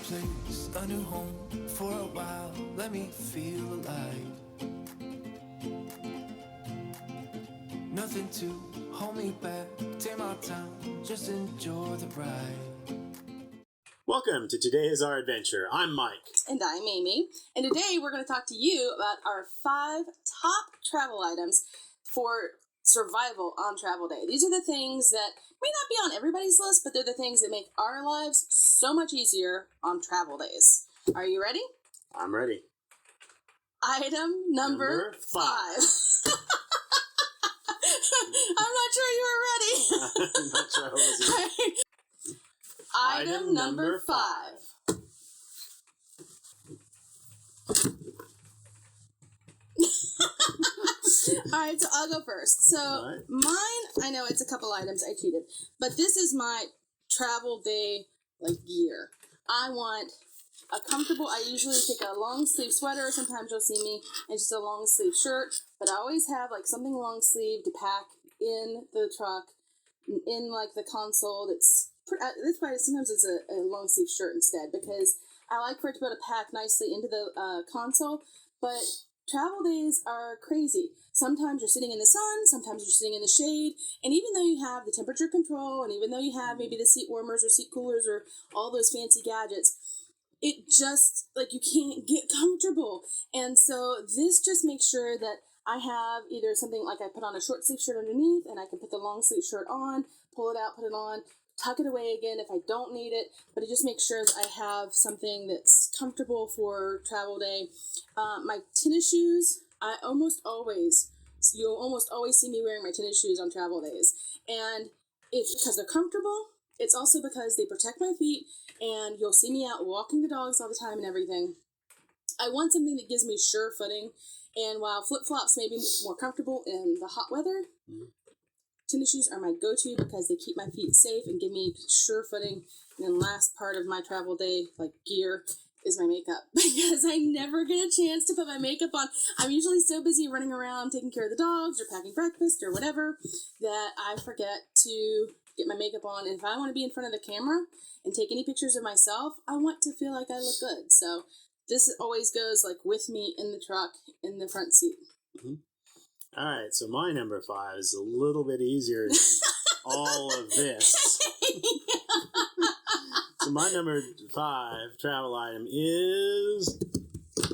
place, a new home for a while. Let me feel alive. Nothing to hold me back. Take my time, just enjoy the ride. Welcome to Today Is Our Adventure. I'm Mike. And I'm Amy. And today we're going to talk to you about our 5 top travel items for survival on travel day. These are the things that may not be on everybody's list, but they're the things that make our lives so much easier on travel days. Are you ready? I'm ready. Item number 5. I'm not sure you were ready. I'm not sure I was either. Item number 5. Alright, so I'll go first. So Alright. mine, I know it's a couple items, I cheated, but this is my travel day gear. I want a comfortable, I usually take a long sleeve sweater, sometimes you'll see me in just a long sleeve shirt, but I always have something long sleeve to pack in the truck, in the console. That's why sometimes it's a long sleeve shirt instead, because I like for it to be able to pack nicely into the console. But travel days are crazy. Sometimes you're sitting in the sun, sometimes you're sitting in the shade, and even though you have the temperature control, and even though you have maybe the seat warmers or seat coolers or all those fancy gadgets, it just, you can't get comfortable. And so this just makes sure that I have either something I put on a short sleeve shirt underneath, and I can put the long sleeve shirt on, pull it out, put it on, tuck it away again if I don't need it, but it just makes sure that I have something that's comfortable for travel day. My tennis shoes, you'll almost always see me wearing my tennis shoes on travel days. And it's because they're comfortable. It's also because they protect my feet, and you'll see me out walking the dogs all the time and everything. I want something that gives me sure footing, and while flip-flops may be more comfortable in the hot weather, tennis shoes are my go-to because they keep my feet safe and give me sure footing. And then last part of my travel day, gear, is my makeup. Because I never get a chance to put my makeup on. I'm usually so busy running around taking care of the dogs or packing breakfast or whatever that I forget to get my makeup on. And if I want to be in front of the camera and take any pictures of myself, I want to feel like I look good. So this always goes with me in the truck in the front seat. Mm-hmm. All right, so my number 5 is a little bit easier than all of this. So my number 5 travel item is...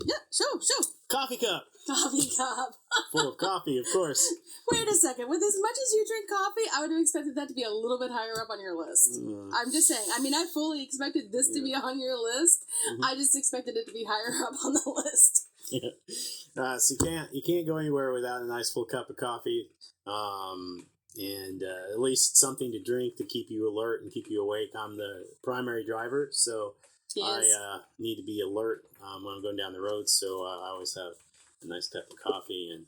Yeah, show. Coffee cup. Coffee cup. Full of coffee, of course. Wait a second. With as much as you drink coffee, I would have expected that to be a little bit higher up on your list. I'm just saying. I fully expected this to be on your list. Mm-hmm. I just expected it to be higher up on the list. Yeah. So you can't go anywhere without a nice full cup of coffee, and at least something to drink to keep you alert and keep you awake. I'm the primary driver, so yes. I need to be alert when I'm going down the road. So I always have a nice cup of coffee, and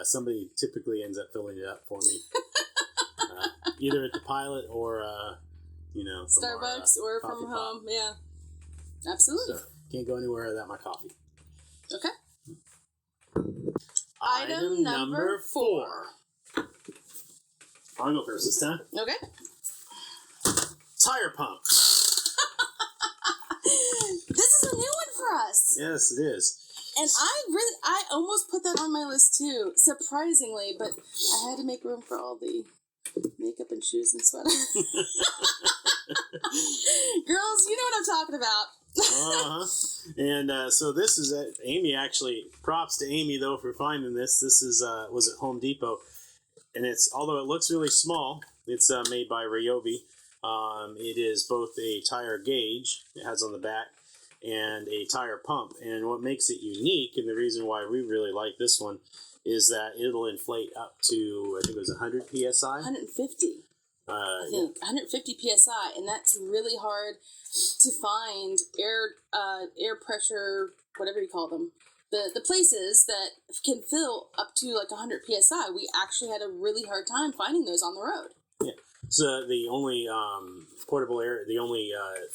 somebody typically ends up filling it up for me, either at the pilot or from Starbucks our, or from home. Pot. Yeah, absolutely. So can't go anywhere without my coffee. Okay. Item number 4. I'll go first this time. Okay. Tire pump. This is a new one for us. Yes, it is. And I almost put that on my list too, surprisingly, but I had to make room for all the makeup and shoes and sweater. Girls, you know what I'm talking about. Uh-huh. And so this is Amy, actually. Props to Amy though for finding this. This is was at Home Depot, and although it looks really small, it's made by Ryobi. It is both a tire gauge it has on the back and a tire pump. And what makes it unique, and the reason why we really like this one, is that it'll inflate up to, I think it was 100 psi. 150. I think 150 psi, and that's really hard to find air pressure, whatever you call them. The places that can fill up to 100 psi, we actually had a really hard time finding those on the road. Yeah. So the only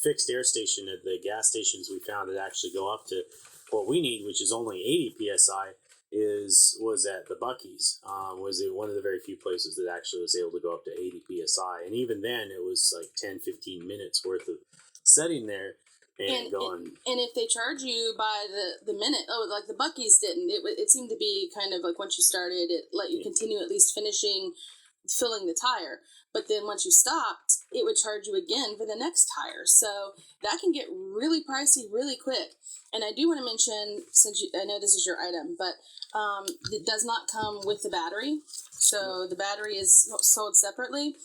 fixed air station at the gas stations we found that actually go up to what we need, which is only 80 psi, was at the Buc-ee's. Was one of the very few places that actually was able to go up to 80 psi, and even then it was 10-15 minutes worth of setting there. and going. And if they charge you by the minute, like the Buc-ee's didn't. It seemed to be kind of like once you started, it let you continue at least finishing filling the tire. But then once you stopped, it would charge you again for the next tire. So that can get really pricey really quick. And I do want to mention, since I know this is your item, but it does not come with the battery. So the battery is sold separately.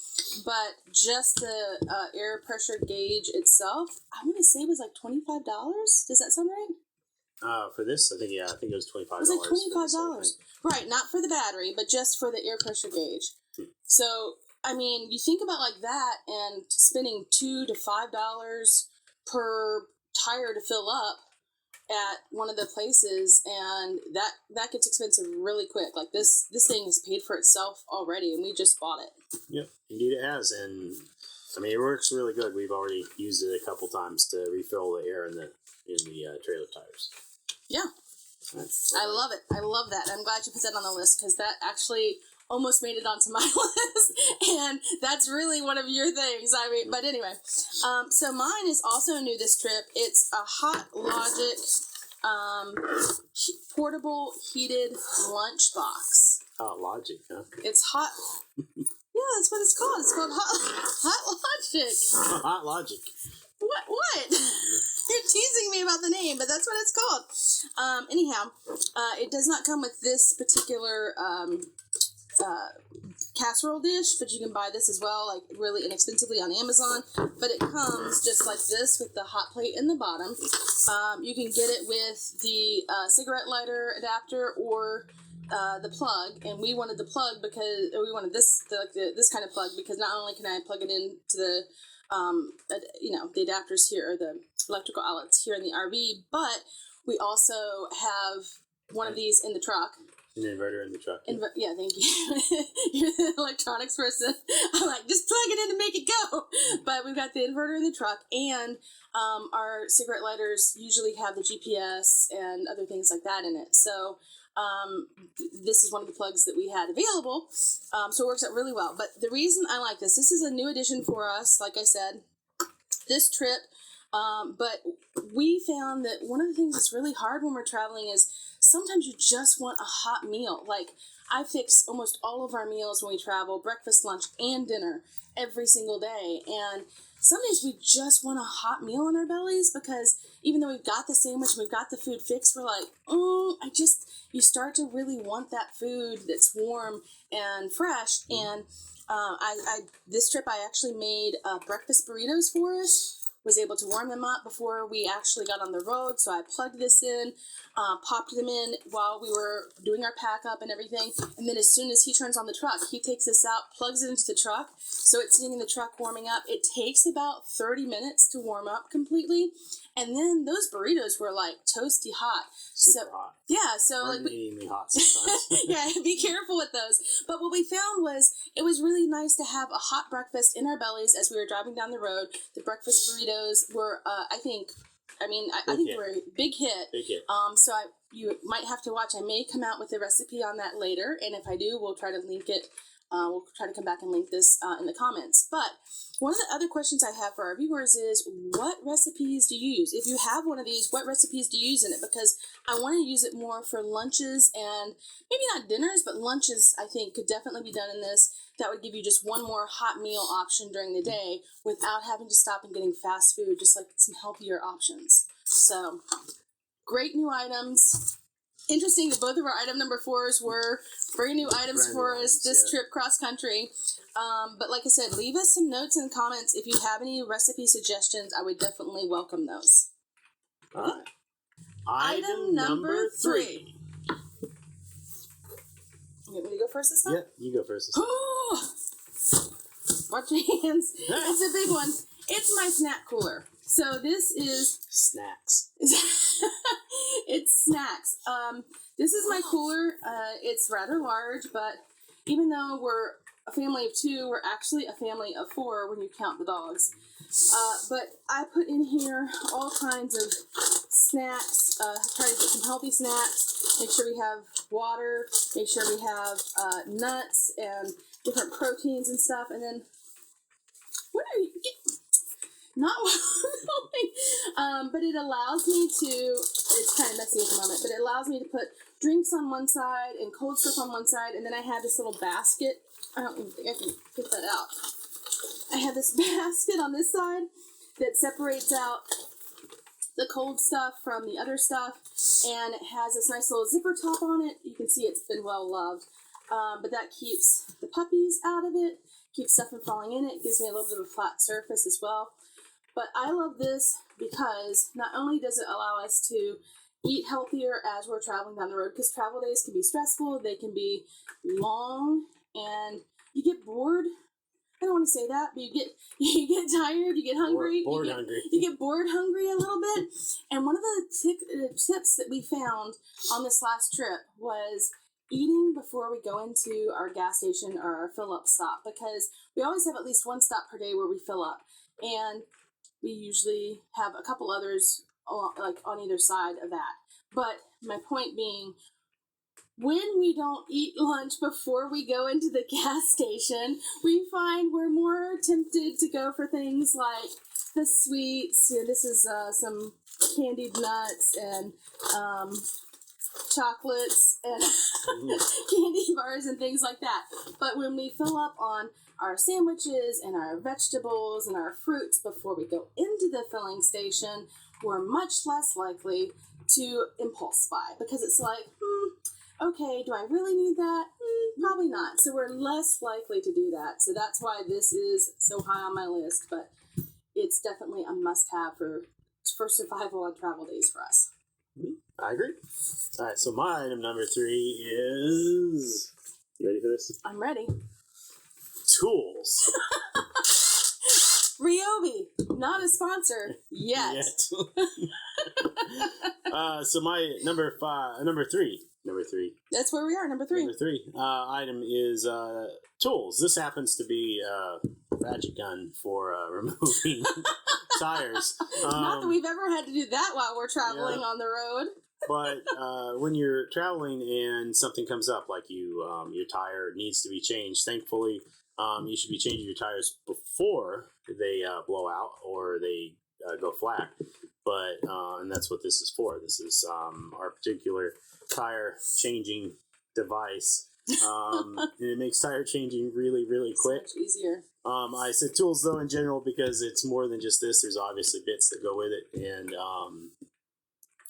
But just the air pressure gauge itself, I want to say it was like $25. Does that sound right? For this, I think it was $25. It was like $25. Right, not for the battery, but just for the air pressure gauge. So, I mean, you think about like that and spending $2 to $5 per tire to fill up at one of the places, and that gets expensive really quick. Like this thing has paid for itself already, and we just bought it. Yep, indeed it has, and I mean it works really good. We've already used it a couple times to refill the air in the trailer tires. Yeah, I love it. I love that. I'm glad you put that on the list because that actually almost made it onto my list, and that's really one of your things. I mean, but anyway, so mine is also new this trip. It's a Hot Logic portable heated lunch box. Hot Logic, huh? It's hot. Yeah, that's what it's called. It's called Hot Logic. Hot Logic. What? You're teasing me about the name, but that's what it's called. Anyhow, it does not come with this particular casserole dish, but you can buy this as well, like really inexpensively on Amazon. But it comes just like this with the hot plate in the bottom. You can get it with the cigarette lighter adapter or the plug, and we wanted the plug because we wanted this kind of plug because not only can I plug it into the the adapters here or the electrical outlets here in the RV, but we also have one of these in the truck. An inverter in the truck. Yeah, thank you. You're the electronics person. I'm like, just plug it in to make it go. But we've got the inverter in the truck, and our cigarette lighters usually have the GPS and other things like that in it. So this is one of the plugs that we had available. So it works out really well. But the reason I like this is a new addition for us, like I said, this trip. But we found that one of the things that's really hard when we're traveling is sometimes you just want a hot meal. Like, I fix almost all of our meals when we travel, breakfast, lunch, and dinner every single day. And some days we just want a hot meal in our bellies because even though we've got the sandwich, we've got the food fixed, we're like, you start to really want that food that's warm and fresh. And this trip I actually made breakfast burritos for us. Was able to warm them up before we actually got on the road. So I plugged this in, popped them in while we were doing our pack up and everything. And then as soon as he turns on the truck, he takes this out, plugs it into the truck. So it's sitting in the truck warming up. It takes about 30 minutes to warm up completely. And then those burritos were like toasty hot. Super hot. Yeah, so Exceedingly hot sometimes. yeah, be careful with those. But what we found was it was really nice to have a hot breakfast in our bellies as we were driving down the road. The breakfast burritos were, I think they were a big hit. Big hit. So you might have to watch. I may come out with a recipe on that later, and if I do, we'll try to link it. We'll try to come back and link this in the comments. But one of the other questions I have for our viewers is, what recipes do you use? If you have one of these, what recipes do you use in it? Because I want to use it more for lunches and maybe not dinners, but lunches I think could definitely be done in this. That would give you just one more hot meal option during the day without having to stop and getting fast food, just like some healthier options. So, great new items. Interesting that both of our item number 4s were brand new items for us this trip cross country. But like I said, leave us some notes in the comments. If you have any recipe suggestions, I would definitely welcome those. All right. Item number 3. You want me to go first this time? Yeah, you go first this time. Watch your hands. It's a big one. It's my snack cooler. So this is snacks. It's snacks. This is my cooler. It's rather large, but even though we're a family of 2, we're actually a family of 4 when you count the dogs. But I put in here all kinds of snacks. Try to get some healthy snacks. Make sure we have water. Make sure we have nuts and different proteins and stuff. And then, what are you? Not what I'm But it allows me to, it's kind of messy at the moment, but it allows me to put drinks on one side and cold stuff on one side, and then I have this little basket. I don't even think I can get that out. I have this basket on this side that separates out the cold stuff from the other stuff, and it has this nice little zipper top on it. You can see it's been well loved, but that keeps the puppies out of it, keeps stuff from falling in it, gives me a little bit of a flat surface as well. But I love this because not only does it allow us to eat healthier as we're traveling down the road, because travel days can be stressful, they can be long, and you get bored. I don't want to say that, but you get tired, you get hungry, hungry. You get bored hungry a little bit. And one of the tips that we found on this last trip was eating before we go into our gas station or our fill up stop, because we always have at least one stop per day where we fill up, and we usually have a couple others on either side of that. But my point being, when we don't eat lunch before we go into the gas station, we find we're more tempted to go for things like the sweets. This is some candied nuts and chocolates and candy bars and things like that. But when we fill up on our sandwiches and our vegetables and our fruits before we go into the filling station, we're much less likely to impulse buy, because it's like, okay, do I really need that? Probably not. So we're less likely to do that. So that's why this is so high on my list, but it's definitely a must-have for survival on travel days for us. I agree. All right, so my item number 3 is... You ready for this? I'm ready. Tools. Ryobi, not a sponsor yet. So my number 3. That's where we are, number 3. Number 3 item is tools. This happens to be a ratchet gun for removing tires. Not that we've ever had to do that while we're traveling on the road. But when you're traveling and something comes up, like your tire needs to be changed, thankfully you should be changing your tires before they blow out or they go flat. But and that's what this is for. This is our particular tire changing device. And it makes tire changing really, really quick. So much easier. I said tools though in general because it's more than just this. There's obviously bits that go with it and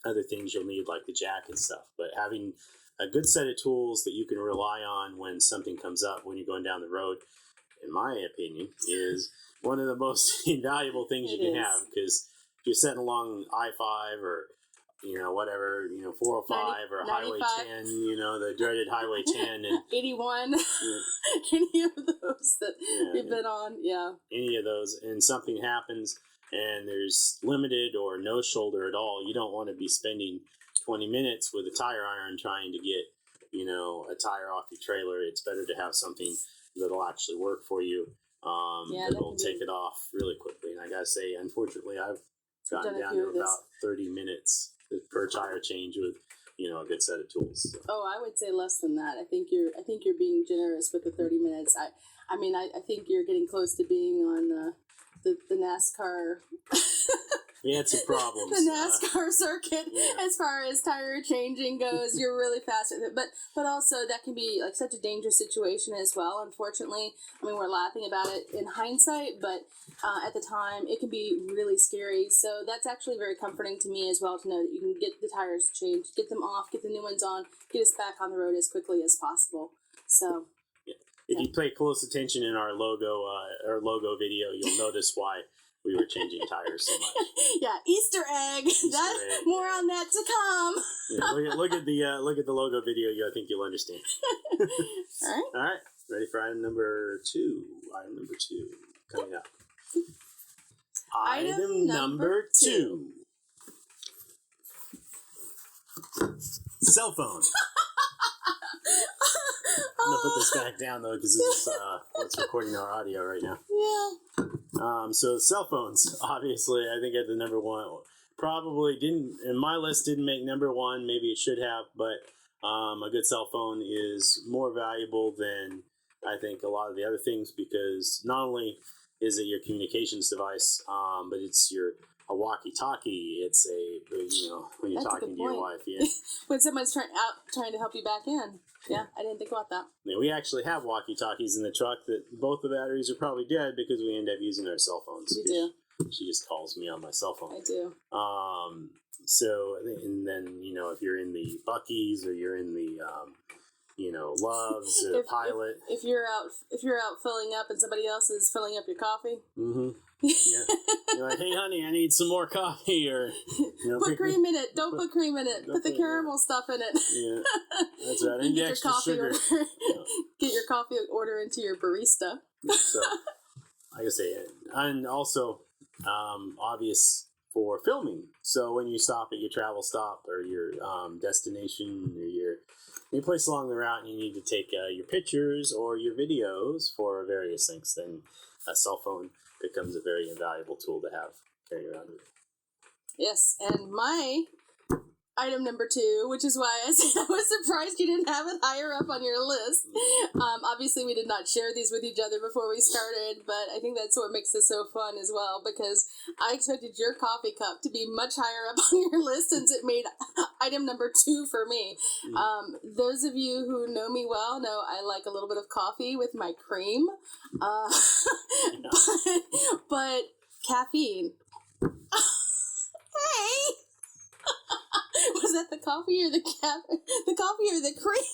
other things you'll need like the jack and stuff. But having a good set of tools that you can rely on when something comes up when you're going down the road, in my opinion, is one of the most invaluable things you can have, because if you're setting along I-5 or whatever, 405 or 95. Highway 10, the dreaded Highway 10 and 81, any of those that we've been on, any of those, and something happens and there's limited or no shoulder at all, you don't want to be spending 20 minutes with a tire iron trying to get a tire off your trailer. It's better to have something that'll actually work for you. That'll take it off really quickly. And I gotta say, unfortunately, I've gotten down to about 30 minutes per tire change with a good set of tools. So. Oh, I would say less than that. I think you're being generous with the 30 minutes. I mean, I think you're getting close to being on the NASCAR. We had some problems. The NASCAR circuit, as far as tire changing goes, you're really fast with it. But also that can be like such a dangerous situation as well. Unfortunately, I mean, we're laughing about it in hindsight, but at the time it can be really scary. So that's actually very comforting to me as well, to know that you can get the tires changed, get them off, get the new ones on, get us back on the road as quickly as possible. So. If you pay close attention in our logo video, you'll notice why we were changing tires so much. Yeah, Easter egg. More on that to come. Yeah, look at the logo video. I think you'll understand. All right. Ready for item number 2. Item number 2 coming up. Item number 2. Cell phone. I'm gonna put this back down though because it's recording our audio right now. Yeah. So cell phones, obviously, I think at the number 1, probably didn't in my list didn't make number 1. Maybe it should have, but a good cell phone is more valuable than I think a lot of the other things, because not only isn't your communications device, but it's a walkie-talkie. It's when you're That's a talking good to your point. wife. Yeah. When someone's trying to help you back in. Yeah, I didn't think about that. Yeah, we actually have walkie-talkies in the truck that both the batteries are probably dead because we end up using our cell phones. We do. She just calls me on my cell phone. I do. So, and then, if you're in the Buc-ee's or you're in the, Love's or Pilot. If you're out filling up and somebody else is filling up your coffee. Mm-hmm. Yeah. You're like, hey, honey, I need some more coffee. Or, put cream in it. Don't put cream in it. Put the caramel stuff in it. Yeah. That's right. And get your extra coffee sugar. order. Get your coffee order into your barista. So, like I say, and also obvious for filming. So when you stop at your travel stop or your destination or your place along the route and you need to take your pictures or your videos for various things, then a cell phone becomes a very invaluable tool to have carrying around with you. Yes, and my item number 2, which is why I said I was surprised you didn't have it higher up on your list. Obviously, we did not share these with each other before we started, but I think that's what makes this so fun as well, because I expected your coffee cup to be much higher up on your list since it made item number 2 for me. Those of you who know me well know I like a little bit of coffee with my cream, but caffeine. Hey! Was that the coffee or the coffee or the cream?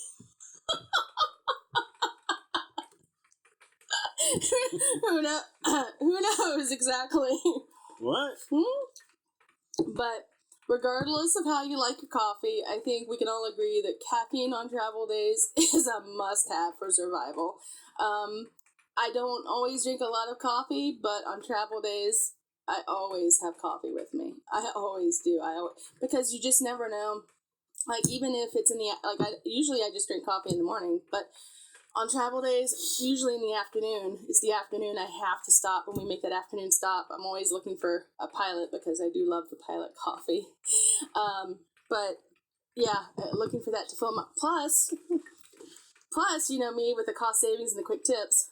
Who knows exactly? What? But regardless of how you like your coffee, I think we can all agree that caffeine on travel days is a must-have for survival. I don't always drink a lot of coffee, but on travel days, I always have coffee with me. I always do. Because you just never know. Like, even if it's usually I just drink coffee in the morning, but on travel days, usually in the afternoon, it's the afternoon I have to stop. When we make that afternoon stop, I'm always looking for a Pilot because I do love the Pilot coffee. But yeah, looking for that to fill up. Plus, me with the cost savings and the quick tips.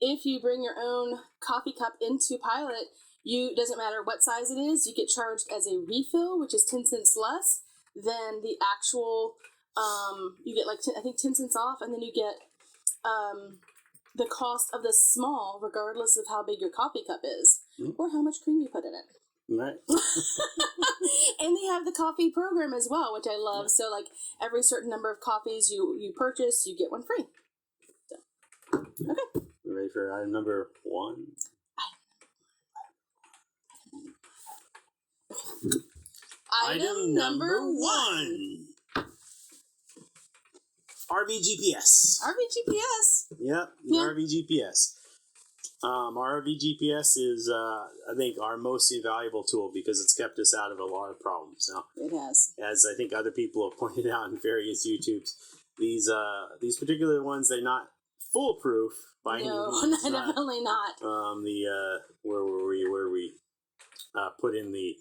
If you bring your own coffee cup into Pilot, doesn't matter what size it is, you get charged as a refill, which is 10 cents less than the actual, you get I think 10 cents off, and then you get the cost of the small, regardless of how big your coffee cup is, or how much cream you put in it. Right. And they have the coffee program as well, which I love. Yeah. So, every certain number of coffees you purchase, you get one free. So, okay. You ready for item number 1? Item number 1. RV GPS. RV GPS. Yep, yeah. RV GPS. Our RV GPS is, I think, our most invaluable tool because it's kept us out of a lot of problems. Now, it has. As I think other people have pointed out in various YouTubes, these particular ones, they're not foolproof by any means. No, definitely not. Where we put in the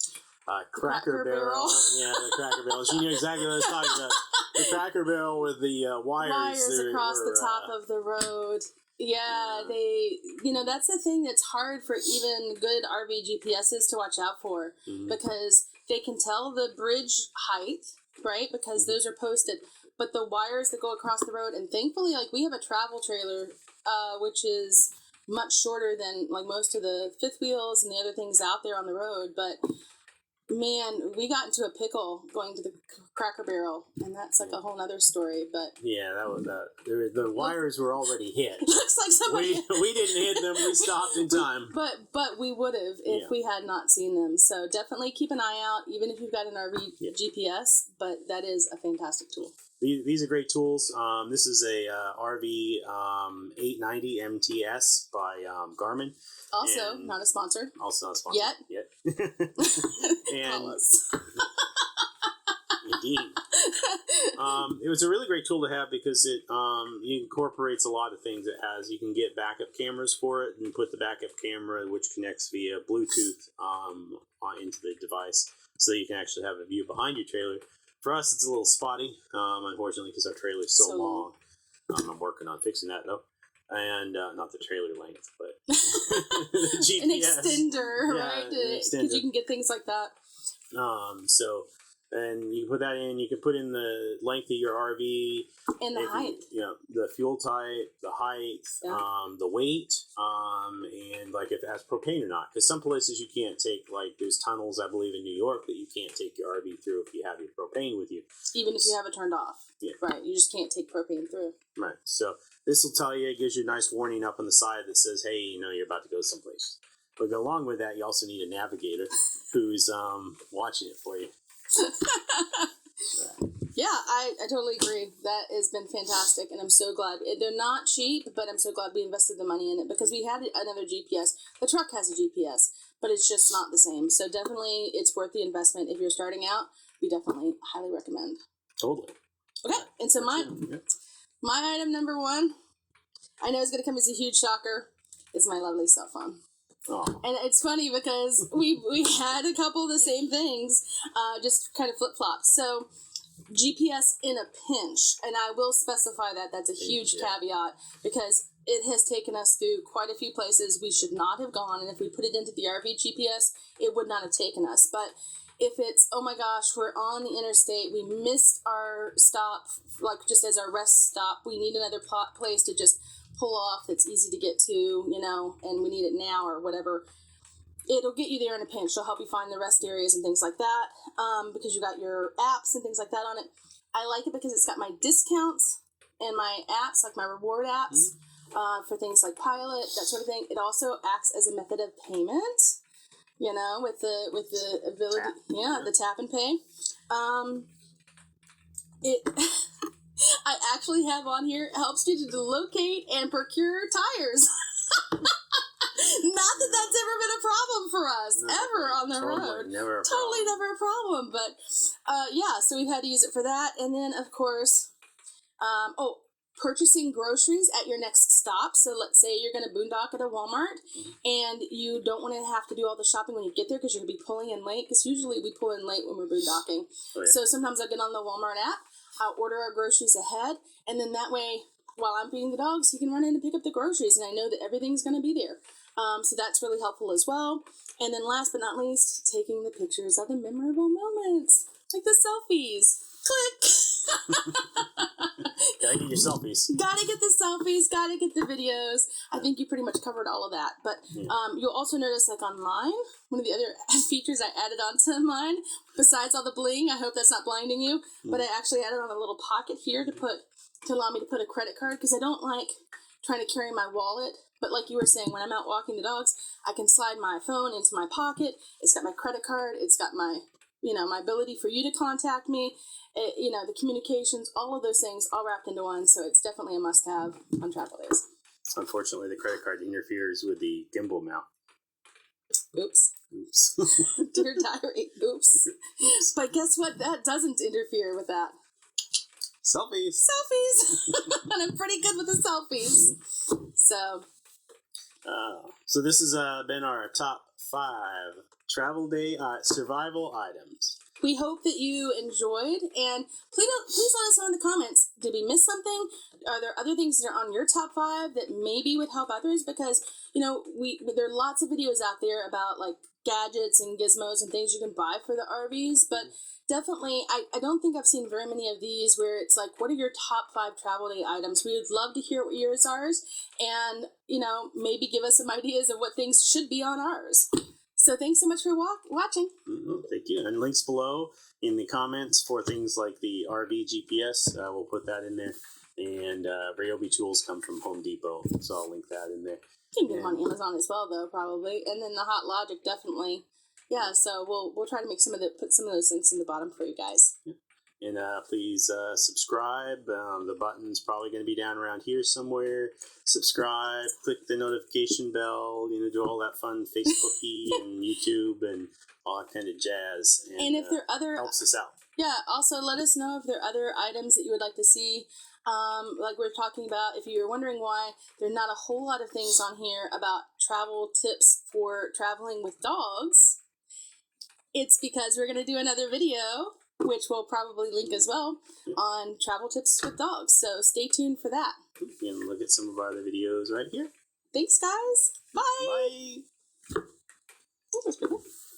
Cracker Barrel. Yeah, the Cracker Barrel. She knew exactly what I was talking about. The Cracker Barrel with the wires across the top of the road. Yeah, that's the thing that's hard for even good RV GPSs to watch out for, because they can tell the bridge height, right? Because those are posted. But the wires that go across the road, and thankfully, we have a travel trailer, which is much shorter than most of the fifth wheels and the other things out there on the road. But man, we got into a pickle going to the Cracker Barrel, and that's a whole nother story. But yeah, that was the wires were already hit. Looks like somebody we didn't hit them. We stopped in time. But we would have if we had not seen them. So definitely keep an eye out, even if you've got an RV GPS. But that is a fantastic tool. These are great tools. This is a RV 890 MTS by Garmin. Also, not a sponsor. Also not a sponsor. Yet. And call us. Indeed. It was a really great tool to have because it incorporates a lot of things. It has, you can get backup cameras for it and put the backup camera, which connects via Bluetooth into the device, so you can actually have a view behind your trailer. For us, it's a little spotty, unfortunately, because our trailer is so long. I'm working on fixing that, though. And not the trailer length, but GPS. An extender, Yeah, right? an Because extender. you can get things like that. So, and you put that in. You can put in the length of your RV, And the if height. the fuel type, the height, Yeah. the weight, and like if it has propane or not. Because some places you can't take, like there's tunnels, I believe in New York, that you can't take your RV through if you have your propane with you. Even if you have it turned off. Yeah. Right. You just can't take propane through. Right. So this will tell you, it gives you a nice warning up on the side that says, hey, you're about to go someplace. But along with that, you also need a navigator who's watching it for you. Yeah, I totally agree. That has been fantastic, and I'm so glad. They're not cheap, but I'm so glad we invested the money in it because we had another GPS. The truck has a GPS, but it's just not the same. So definitely it's worth the investment. If you're starting out, we definitely highly recommend. Totally. Okay, and so my item number one, I know it's going to come as a huge shocker, is my lovely cell phone. Oh. And it's funny because we had a couple of the same things, just kind of flip-flopped. So GPS in a pinch, and I will specify that that's a huge caveat because it has taken us through quite a few places we should not have gone, and if we put it into the RV GPS, it would not have taken us. But if it's, oh my gosh, we're on the interstate, we missed our stop, like just as our rest stop, we need another place to just pull off that's easy to get to, and we need it now or whatever, it'll get you there in a pinch. It'll help you find the rest areas and things like that, because you got your apps and things like that on it. I like it because it's got my discounts and my apps, like my reward apps, for things like Pilot, that sort of thing. It also acts as a method of payment, with the ability, the tap and pay. I actually have on here, it helps you to locate and procure tires. Not that that's ever been a problem for us, ever on the road. Never Never a problem. But, so we've had to use it for that. And then, of course, purchasing groceries at your next stop. So let's say you're going to boondock at a Walmart, and you don't want to have to do all the shopping when you get there because you're going to be pulling in late, because usually we pull in late when we're boondocking. Oh, yeah. So sometimes I'll get on the Walmart app, I'll order our groceries ahead, and then that way, while I'm feeding the dogs, he can run in and pick up the groceries, and I know that everything's going to be there. So that's really helpful as well. And then last but not least, taking the pictures of the memorable moments, like the selfies. Click! Gotta get your selfies. Gotta get the selfies, gotta get the videos. I think you pretty much covered all of that. But you'll also notice, like on mine, one of the other features I added onto mine, besides all the bling, I hope that's not blinding you, but I actually added on a little pocket here to allow me to put a credit card, because I don't like trying to carry my wallet. But like you were saying, when I'm out walking the dogs, I can slide my phone into my pocket. It's got my credit card. It's got my, my ability for you to contact me. The communications, all of those things all wrapped into one. So it's definitely a must-have on travel days. Unfortunately, the credit card interferes with the gimbal mount. Oops. Dear diary. Oops. But guess what? That doesn't interfere with that. Selfies. And I'm pretty good with the selfies. So this has been our top 5 travel day survival items. We hope that you enjoyed, and please let us know in the comments. Did we miss something? Are there other things that are on your top 5 that maybe would help others? Because there are lots of videos out there about like gadgets and gizmos and things you can buy for the RVs, but definitely I don't think I've seen very many of these where it's like, what are your top 5 travel day items? We would love to hear what yours are, and maybe give us some ideas of what things should be on ours. So thanks so much for watching. Thank you. And links below in the comments for things like the RV GPS. We'll put that in there. And Ryobi tools come from Home Depot, so I'll link that in there. You can get them on Amazon as well, though, probably. And then the Hot Logic, definitely. Yeah, so we'll try to put some of those links in the bottom for you guys. Yeah. And please subscribe. The button's probably going to be down around here somewhere. Subscribe, click the notification bell, do all that fun Facebooky and YouTube and all that kind of jazz. And if there are other... helps us out. Yeah, also let us know if there are other items that you would like to see. Like we were talking about, if you're wondering why there are not a whole lot of things on here about travel tips for traveling with dogs, it's because we're going to do another video, which we'll probably link as well, on travel tips with dogs. So stay tuned for that. You can look at some of our other videos right here. Thanks, guys. Bye. Bye. That was pretty good.